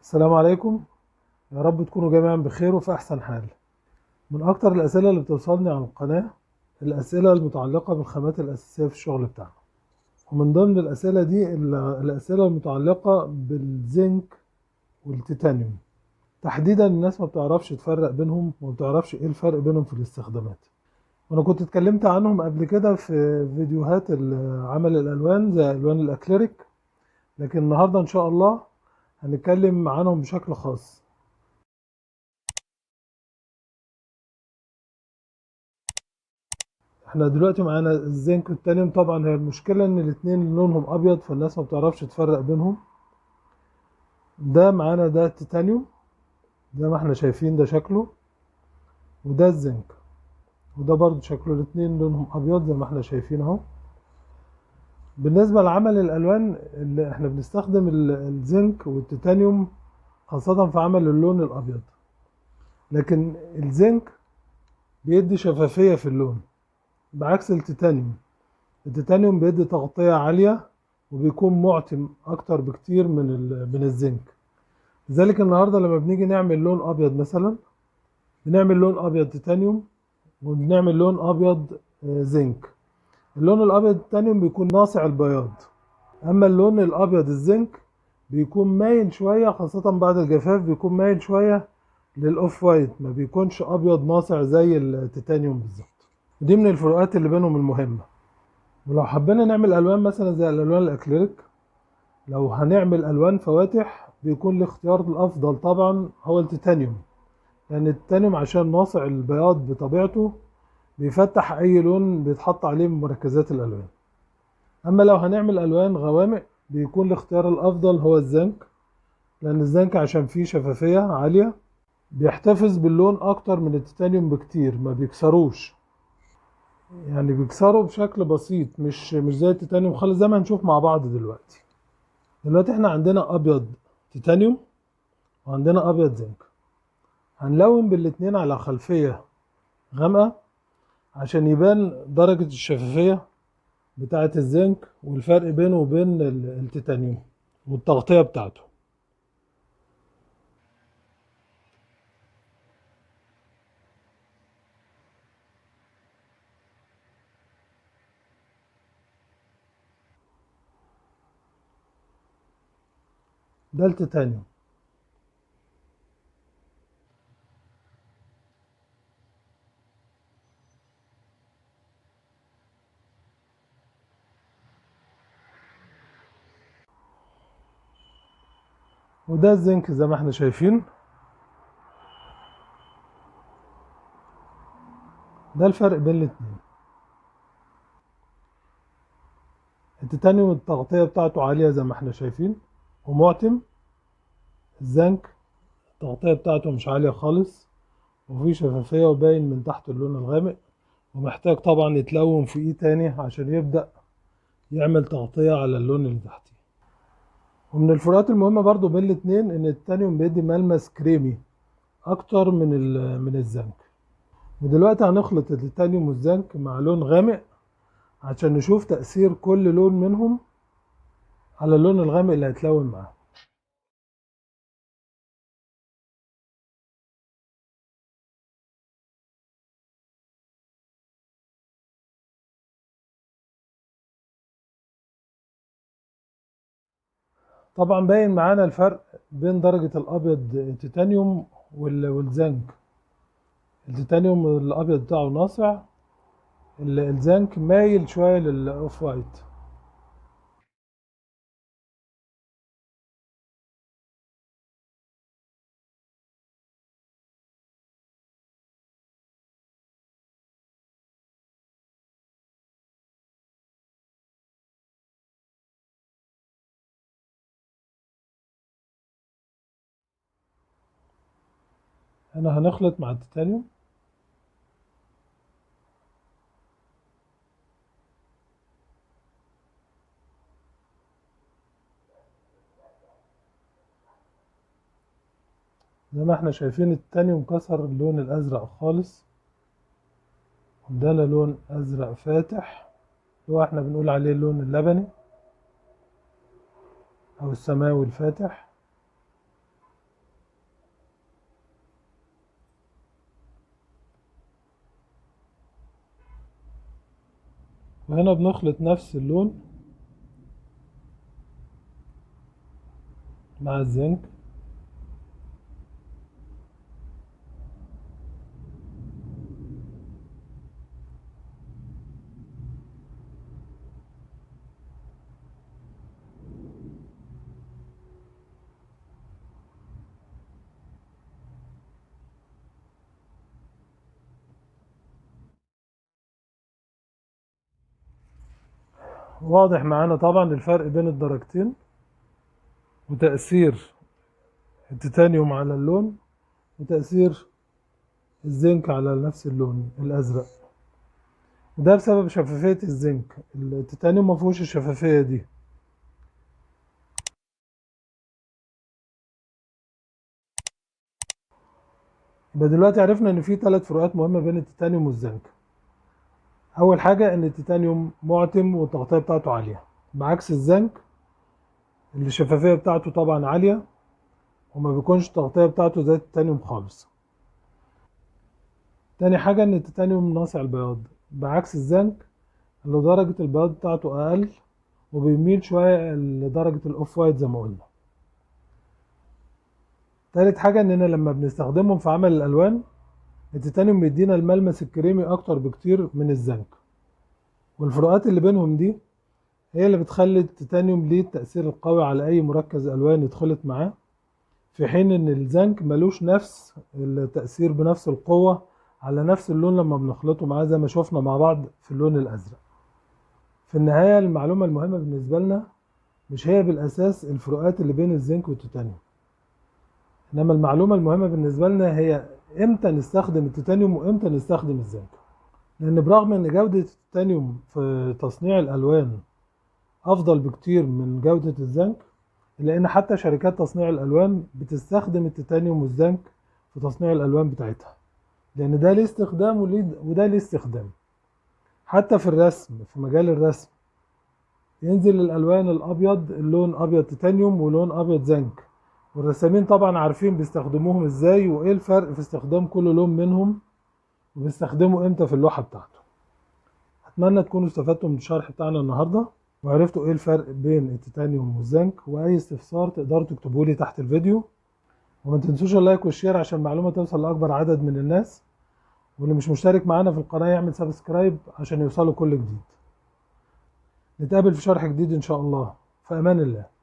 السلام عليكم. يا رب تكونوا جميعا بخير وفي أحسن حال. من أكتر الأسئلة اللي بتوصلني عن القناة الأسئلة المتعلقة بالخامات الأساسية في الشغل بتاعنا، ومن ضمن الأسئلة دي الأسئلة المتعلقة بالزنك والتيتانيوم. تحديدا الناس ما بتعرفش تفرق بينهم وما بتعرفش إيه الفرق بينهم في الاستخدامات، وأنا كنت اتكلمت عنهم قبل كده في فيديوهات عمل الألوان زي ألوان الأكليريك، لكن النهاردة إن شاء الله هنتكلم عنهم بشكل خاص. احنا دلوقتي معانا الزنك والتانيوم. طبعا هي المشكلة ان الاتنين لونهم ابيض فالناس ما بتعرفش تفرق بينهم. ده معانا ده التيتانيوم زي ما احنا شايفين، ده شكله، وده الزنك وده برضو شكله، الاتنين لونهم ابيض زي ما احنا شايفين اهو. بالنسبة لعمل الالوان اللي احنا بنستخدم الزنك والتيتانيوم خاصة في عمل اللون الابيض، لكن الزنك بيدي شفافية في اللون بعكس التيتانيوم. التيتانيوم بيدي تغطية عالية وبيكون معتم اكتر بكتير من الزنك. لذلك النهاردة لما بنيجي نعمل لون ابيض مثلا، بنعمل لون ابيض تيتانيوم وبنعمل لون ابيض زنك. اللون الابيض التيتانيوم بيكون ناصع البياض، اما اللون الابيض الزنك بيكون مايل شوية، خاصة بعد الجفاف بيكون مايل شوية للاوف وايت، ما بيكونش ابيض ناصع زي التيتانيوم بالظبط. ودي من الفروقات اللي بينهم المهمة. ولو حبينا نعمل الوان مثلا زي الالوان الاكليريك، لو هنعمل الوان فواتح بيكون الاختيار الافضل طبعا هو التيتانيوم، لان التيتانيوم عشان ناصع البياض بطبيعته بيفتح اي لون بيتحط عليه من مركزات الالوان. اما لو هنعمل الوان غوامق بيكون الاختيار الافضل هو الزنك، لان الزنك عشان فيه شفافية عالية بيحتفظ باللون اكتر من التيتانيوم بكتير، ما بيكسروش، يعني بيكسروا بشكل بسيط، مش زي التيتانيوم خالص زي ما هنشوف مع بعض دلوقتي. دلوقتي احنا عندنا ابيض تيتانيوم وعندنا ابيض زنك. هنلون بالاتنين على خلفية غامقة عشان يبان درجة الشفافية بتاعة الزنك والفرق بينه وبين التيتانيوم والتغطية بتاعته. ده التيتانيوم. وده الزنك زي ما احنا شايفين. ده الفرق بين الاتنين. التيتانيوم التغطية بتاعته عالية زي ما احنا شايفين ومعتم. الزنك التغطية بتاعته مش عالية خالص وفيه شفافية وباين من تحت اللون الغامق، ومحتاج طبعا يتلون فوقيه تاني عشان يبدأ يعمل تغطية على اللون اللي تحتيه. ومن الفروقات المهمة برضو بين الاتنين ان التانيوم بيدي ملمس كريمي اكتر من الزنك. ودلوقتي هنخلط التيتانيوم والزنك مع لون غامق عشان نشوف تأثير كل لون منهم على اللون الغامق اللي هيتلون معاه. طبعا باين معانا الفرق بين درجة الابيض التيتانيوم والزنك. التيتانيوم الابيض بتاعه ناصع، الزنك مايل شوية للاوف وايت. هنا هنخلط مع التيتانيوم. زي ما احنا شايفين التيتانيوم كسر اللون الازرق خالص، ادانا لون ازرق فاتح اللي هو احنا بنقول عليه اللون اللبني او السماوي الفاتح. وهنا بنخلط نفس اللون مع الزنك. واضح معانا طبعا الفرق بين الدرجتين وتأثير التيتانيوم على اللون وتأثير الزنك على نفس اللون الأزرق، وده بسبب شفافية الزنك. التيتانيوم مفهوش الشفافية دي. يبقى دلوقتي عرفنا ان في 3 فروقات مهمة بين التيتانيوم والزنك. اول حاجة ان التيتانيوم معتم والتغطية بتاعته عالية، بعكس الزنك اللي الشفافية بتاعته طبعا عالية وما بيكونش التغطية بتاعته زي التيتانيوم خالص. تاني حاجة ان التيتانيوم ناصع البياض، بعكس الزنك اللي درجة البياض بتاعته اقل وبيميل شوية لدرجة الاوف وايت زي ما قلنا. تالت حاجة اننا لما بنستخدمهم في عمل الالوان، التيتانيوم بيدينا الملمس الكريمي اكتر بكتير من الزنك، والفروقات اللي بينهم دي هي اللي بتخلي التيتانيوم ليه التأثير القوي على اي مركز الوان يتخلط معاه، في حين ان الزنك ملوش نفس التأثير بنفس القوة على نفس اللون لما بنخلطه معاه زي ما شفنا مع بعض في اللون الازرق. في النهاية المعلومة المهمة بالنسبة لنا مش هي بالاساس الفروقات اللي بين الزنك والتيتانيوم، انما المعلومة المهمة بالنسبة لنا هي امتى نستخدم التيتانيوم وامتى نستخدم الزنك. لان برغم ان جودة التيتانيوم في تصنيع الالوان افضل بكتير من جودة الزنك، الا ان حتى شركات تصنيع الالوان بتستخدم التيتانيوم والزنك في تصنيع الالوان بتاعتها، لان ده ليه استخدام وده ليه استخدام. حتى في الرسم، في مجال الرسم ينزل الالوان الابيض اللون ابيض تيتانيوم ولون ابيض زنك، والرسامين طبعا عارفين بيستخدموهم ازاي وايه الفرق في استخدام كل لون منهم وبيستخدموا امتى في اللوحة بتاعته. اتمنى تكونوا استفدتوا من الشرح بتاعنا النهارده وعرفتوا ايه الفرق بين التيتانيوم والزنك، واي استفسار تقدروا تكتبوا لي تحت الفيديو، وما تنسوش اللايك والشير عشان المعلومة توصل لاكبر عدد من الناس، واللي مش مشترك معانا في القناة يعمل سبسكرايب عشان يوصله كل جديد. نتقابل في شرح جديد ان شاء الله، في امان الله.